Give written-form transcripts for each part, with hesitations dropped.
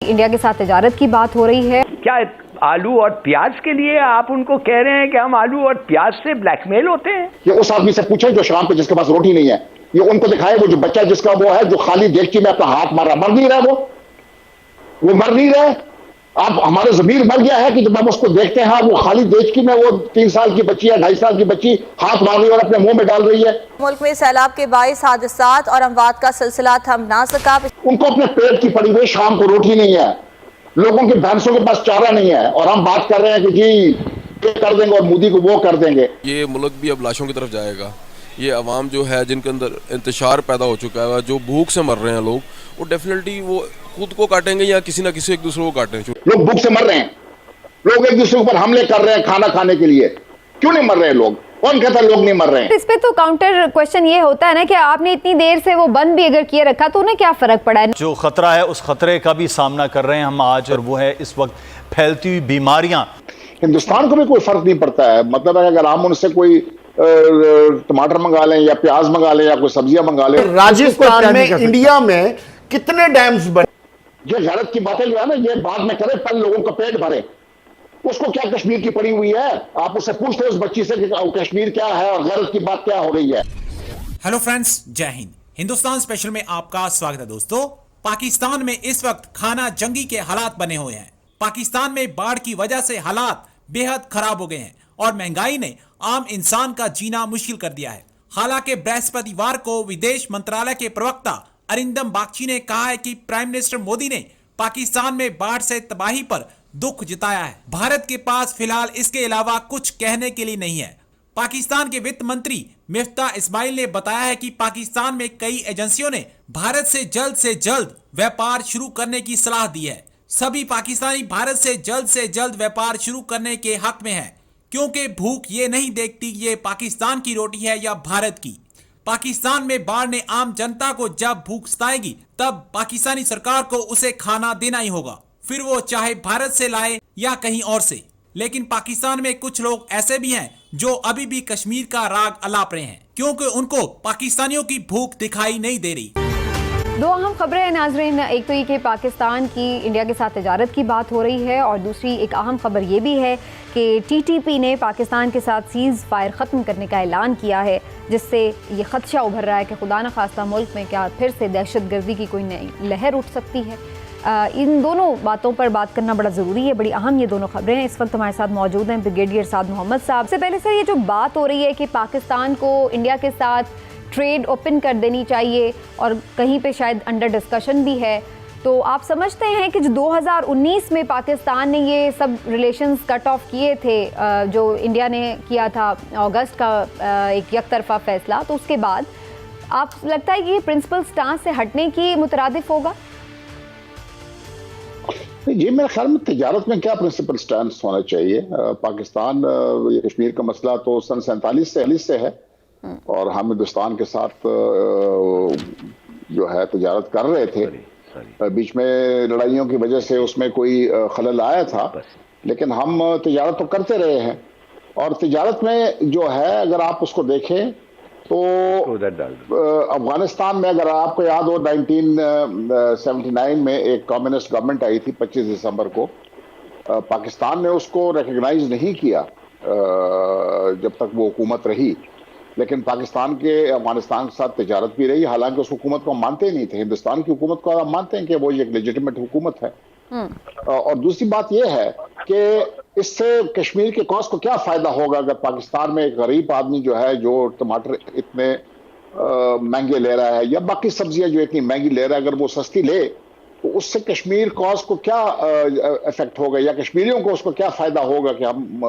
India के साथ तिजारत की बात हो रही है। क्या आलू और प्याज के लिए आप उनको कह रहे हैं कि हम आलू और प्याज से ब्लैकमेल होते हैं? ये उस आदमी से पूछे जो शाम पे जिसके पास रोटी नहीं है, ये उनको दिखाए वो जो बच्चा जिसका वो है जो खाली देगची में अपना हाथ मार रहा, मर नहीं रहा, वो मर नहीं रहा। आप हमारे ज़मीर मर गया है कि जब हम उसको देखते हैं वो खाली देगची में वो 3 साल की बच्ची या 2.5 साल की बच्ची हाथ मार रही है और अपने मुंह में डाल रही है। मुल्क में सैलाब के 22 हादसात और अमवात का सिलसिला थम ना सका। उनको अपने पेट की पड़ी हुई शाम को रोटी नहीं है, लोगों के भैंसों के पास चारा नहीं है, और हम बात कर रहे हैं कि जी ये कर देंगे और मोदी को वो कर देंगे। ये मुल्क भी अब लाशों की तरफ जाएगा। ये अवाम जो है जिनके अंदर इंतशार पैदा हो चुका है, जो भूख से मर रहे हैं लोग, वो डेफिनेटली वो खुद को काटेंगे या किसी ना किसी एक दूसरे को काटेंगे। लोग भूख से मर रहे हैं, लोग एक दूसरे के ऊपर हमले कर रहे हैं खाना खाने के लिए। क्यों नहीं मर रहे लोग? कौन कहता है लोग नहीं मर रहे हैं? इस पे तो काउंटर क्वेश्चन ये होता है ना कि आपने इतनी देर से वो बंद भी अगर किए रखा तो उन्हें क्या फर्क पड़ा है? जो खतरा है उस खतरे का भी सामना कर रहे हैं हम आज, और वो है इस वक्त फैलती हुई बीमारियां। हिंदुस्तान को भी कोई फर्क नहीं पड़ता है। मतलब अगर हम उनसे कोई टमाटर मंगा लें या प्याज मंगा लें या कोई सब्जियां मंगा लें। राजस्थान में, इंडिया में कितने डैम्स बने? ये गलत की बातें जो है ना, ये बाद में करे, पहले लोगों का पेट भरे। उसको क्या कश्मीर की पड़ी हुई है? आप उससे पूछते उस बच्ची से कि कश्मीर क्या है और गलत की बात क्या हो रही है। हेलो फ्रेंड्स, जय हिंद। हिंदुस्तान स्पेशल में आपका स्वागत है। दोस्तों, पाकिस्तान में इस वक्त खाना जंगी के हालात बने हुए हैं। पाकिस्तान में बाढ़ की वजह से हालात बेहद खराब हो गए हैं और महंगाई ने आम इंसान का जीना मुश्किल कर दिया है। हालांकि बृहस्पतिवार को विदेश मंत्रालय के प्रवक्ता अरिंदम बागची ने कहा है कि प्राइम मिनिस्टर मोदी ने पाकिस्तान में बाढ़ से तबाही पर दुख जताया है। भारत के पास फिलहाल इसके अलावा कुछ कहने के लिए नहीं है। पाकिस्तान के वित्त मंत्री मिफ्ता इस्माइल ने बताया है कि पाकिस्तान में कई एजेंसियों ने भारत से जल्द व्यापार शुरू करने की सलाह दी है। सभी पाकिस्तानी भारत से जल्द व्यापार शुरू करने के हक में हैं, क्योंकि भूख ये नहीं देखती ये पाकिस्तान की रोटी है या भारत की। पाकिस्तान में बाढ़ ने आम जनता को जब भूख सताएगी तब पाकिस्तानी सरकार को उसे खाना देना ही होगा, फिर वो चाहे भारत से लाए या कहीं और से। लेकिन पाकिस्तान में कुछ लोग ऐसे भी हैं जो अभी भी कश्मीर का राग अलाप रहे हैं, क्योंकि उनको पाकिस्तानियों की भूख दिखाई नहीं दे रही। दो अहम खबरें हैं नाजरीन, एक तो ये कि पाकिस्तान की इंडिया के साथ तिजारत की बात हो रही है, और दूसरी एक अहम खबर ये भी है कि टीटीपी ने पाकिस्तान के साथ सीज़ फायर ख़त्म करने का ऐलान किया है, जिससे ये ख़दशा उभर रहा है कि खुदा न खास्ता मुल्क में क्या फिर से दहशतगर्दी की कोई नई लहर उठ सकती है। इन दोनों बातों पर बात करना बड़ा ज़रूरी है, बड़ी अहम ये दोनों खबरें हैं। इस वक्त हमारे साथ मौजूद हैं ब्रिगेडियर साद मोहम्मद साहब। से पहले सर, ये जो बात हो रही है कि पाकिस्तान को इंडिया के साथ ट्रेड ओपन कर देनी चाहिए और कहीं पे शायद अंडर डिस्कशन भी है, तो आप समझते हैं कि जो 2019 में पाकिस्तान ने ये सब रिलेशंस कट ऑफ किए थे, जो इंडिया ने किया था अगस्त का एक यकतरफा फैसला, तो उसके बाद आप लगता है कि ये प्रिंसिपल स्टांस से हटने की मुतरादिफ होगा? जी मेरे ख्याल में तिजारत में क्या प्रिंसिपल स्टैंड होना चाहिए। पाकिस्तान ये कश्मीर का मसला तो सन 47 से है और हम हिंदुस्तान के साथ जो है तिजारत कर रहे थे। बीच में लड़ाइयों की वजह से उसमें कोई खलल आया था, लेकिन हम तिजारत तो करते रहे हैं। और तिजारत में जो है अगर आप उसको देखें तो अफगानिस्तान में, अगर आपको याद हो, 1979 में एक कम्युनिस्ट गवर्नमेंट आई थी 25 दिसंबर को। पाकिस्तान ने उसको रिकग्नाइज नहीं किया जब तक वो हुकूमत रही, लेकिन पाकिस्तान के अफगानिस्तान के साथ तिजारत भी रही। हालांकि उस हुकूमत को हम मानते ही नहीं थे, हिंदुस्तान की हुकूमत को हम मानते हैं कि वो एक लेजिटिमेट हुकूमत है। और दूसरी बात यह है कि इससे कश्मीर के कॉज को क्या फायदा होगा अगर पाकिस्तान में एक गरीब आदमी जो है, जो टमाटर इतने महंगे ले रहा है या बाकी सब्जियां जो इतनी महंगी ले रहा है, अगर वो सस्ती ले तो उससे कश्मीर कॉज को क्या इफेक्ट होगा या कश्मीरियों को उसको क्या फायदा होगा कि हम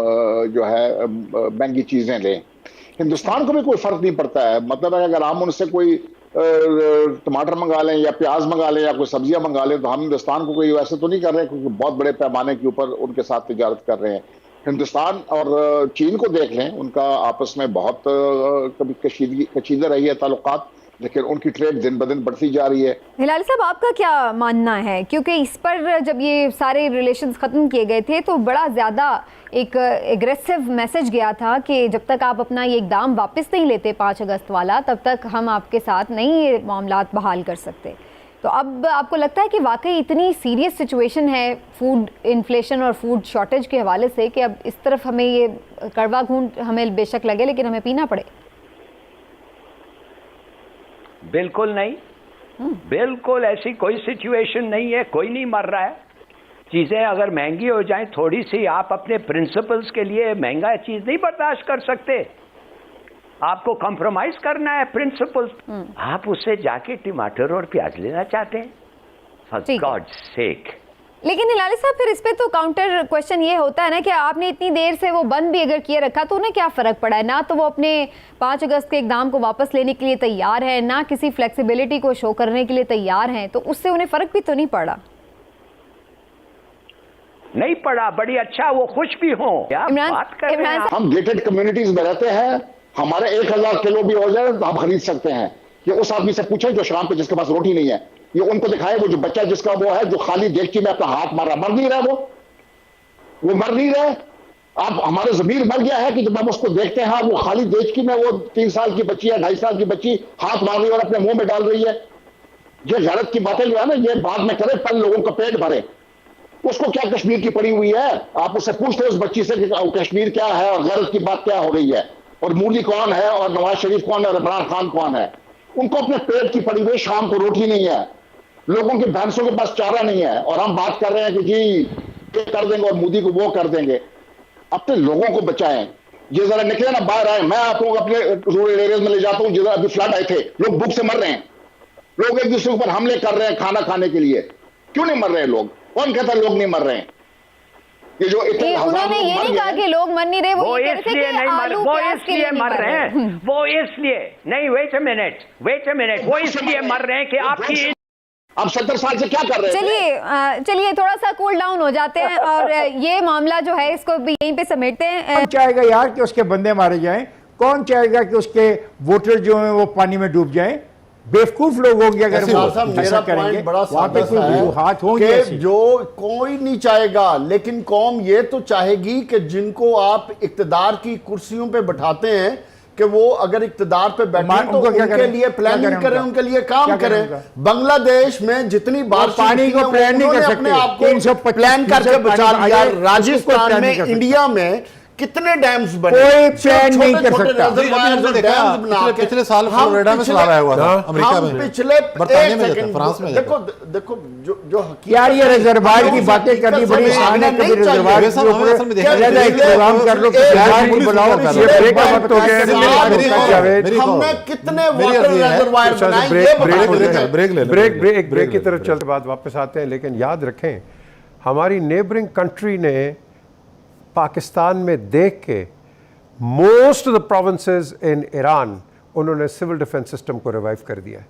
जो है महंगी चीजें लें। हिंदुस्तान को भी कोई फर्क नहीं पड़ता है। मतलब अगर हम उनसे कोई टमाटर मंगा लें या प्याज मंगा लें या कोई सब्जियां मंगा लें, तो हम हिंदुस्तान को कोई वैसे तो नहीं कर रहे क्योंकि बहुत बड़े पैमाने के ऊपर उनके साथ तिजारत कर रहे हैं। हिंदुस्तान और चीन को देख लें, उनका आपस में बहुत कभी कशीदा रही है ताल्लुकात, लेकिन उनकी ट्रेड दिन ब दिन बढ़ती जा रही है। हिलाली साहब, आपका क्या मानना है? क्योंकि इस पर जब ये सारे रिलेशंस ख़त्म किए गए थे तो बड़ा ज़्यादा एक एग्रेसिव मैसेज गया था कि जब तक आप अपना ये इकदाम वापस नहीं लेते 5 अगस्त वाला, तब तक हम आपके साथ नहीं ये मामलात बहाल कर सकते। तो अब आपको लगता है कि वाकई इतनी सीरियस सिचुएशन है फूड इन्फ्लेशन और फूड शॉर्टेज के हवाले से कि अब इस तरफ हमें ये कड़वा घूंट हमें बेशक लगे लेकिन हमें पीना पड़े? बिल्कुल नहीं, बिल्कुल ऐसी कोई सिचुएशन नहीं है, कोई नहीं मर रहा है। चीजें अगर महंगी हो जाएं थोड़ी सी, आप अपने प्रिंसिपल्स के लिए महंगा चीज नहीं बर्दाश्त कर सकते, आपको कॉम्प्रोमाइज करना है प्रिंसिपल्स, आप उससे जाके टमाटर और प्याज लेना चाहते हैं, फॉर गॉड्स सेक। लेकिन निराली साहब फिर इस पे तो काउंटर क्वेश्चन ये होता है ना कि आपने इतनी देर से वो बंद भी अगर किए रखा तो उन्हें क्या फर्क पड़ा है? ना तो वो अपने 5 अगस्त के इकदाम को वापस लेने के लिए तैयार है, ना किसी फ्लेक्सिबिलिटी को शो करने के लिए तैयार हैं, तो उससे उन्हें फर्क भी तो नहीं पड़ा। नहीं पड़ा, बड़ी अच्छा, वो खुश भी हो। बात कर रहे हैं हम गेटेड कम्युनिटीज में रहते हैं, हमारे 1000 किलो भी हो जाए तो हम खरीद सकते हैं। ये उस आदमी से पूछे जो शाम पे जिसके पास रोटी नहीं है, ये उनको दिखाए वो जो बच्चा जिसका वो है जो खाली देगची में अपना हाथ मार रहा, मर नहीं रहा, वो मर नहीं रहा। आप हमारे ज़मीर मर गया है कि जब हम उसको देखते हैं वो खाली देगची में वो 3 साल की बच्ची है, 2.5 साल की बच्ची हाथ मार रही है और अपने मुंह में डाल रही है। ये गलत की बातें जो है ना ये बाद में करे, पल लोगों का पेट भरे। उसको क्या कश्मीर की पड़ी हुई है? आप उससे पूछते उस बच्ची से कि कश्मीर क्या है और गलत की बात क्या हो रही है, और मोदी कौन है और नवाज शरीफ कौन है और इमरान खान कौन है। उनको अपने पेट की पड़ी हुई, शाम को रोटी नहीं है, लोगों के भैंसों के पास चारा नहीं है, और हम बात कर रहे हैं कि जी ये कर देंगे और मोदी को वो कर देंगे। अपने लोगों को बचाएं। ये जरा निकले ना बाहर आए, मैं आप लोग अपने रूरल एरियाज में ले जाता हूं, जिधर अभी फ्लड आए थे, लोग भूख से मर रहे हैं, लोग एक दूसरे के ऊपर हमले कर रहे हैं खाना खाने के लिए। क्यों नहीं मर रहे लोग? कौन कहता है लोग नहीं मर रहे हैं? ये जो उन्होंने ये नहीं कहा कि लोग मर नहीं रहे, वो ये कह रहे थे कि आलू प्याज के लिए मर रहे हैं, वो इसलिए नहीं। वेट अ मिनट, वो इसलिए मर रहे हैं कि आपकी आप 70 साल से क्या कर रहे हैं? चलिए थोड़ा सा कूल डाउन हो जाते हैं और ये मामला जो है इसको भी यहीं पे समेटते हैं। कौन चाहेगा यार कि उसके बंदे मारे जाएं? कौन चाहेगा कि उसके वोटर जो हैं वो पानी में डूब जाएं? बेवकूफ लोग होंगे अगर वो ऐसा करेंगे। वहाँ पे कोई वजूहात होंगे जो कोई नहीं चाहेगा, लेकिन कौम ये तो चाहेगी कि जिनको आप इक्तदार की कुर्सियों पे बैठाते हैं कि वो अगर इक्तदार पे बैठे तो उनके लिए प्लानिंग करें, उनके लिए काम करें। बांग्लादेश में जितनी बार पानी को प्लान नहीं कर सकते, आपको प्लान करके बचा लिया। राजस्थान में, इंडिया में कितने डैम्स बने, कोई प्लान नहीं कर सकता। पिछले साल फ्लोरिडा में चलाया हुआ था, अमेरिका में, पिछले बरतानिया में जाता, फ्रांस में जाता। देखो जो यार ये रिजर्वायर की बातें करनी बड़ी आसान है। कभी रिजर्वायर के ऊपर एक प्रोग्राम कर लो, बुलाओ, ये ब्रेक का वक्त हो गया। हमने कितने वाटर रिजर्वायर बनाए? ब्रेक की तरफ चलते बाद वापस आते हैं। लेकिन याद रखें, हमारी नेबरिंग कंट्री ने पाकिस्तान में देख के most of the provinces in Iran उन्होंने सिविल डिफेंस सिस्टम को रिवाइव कर दिया है।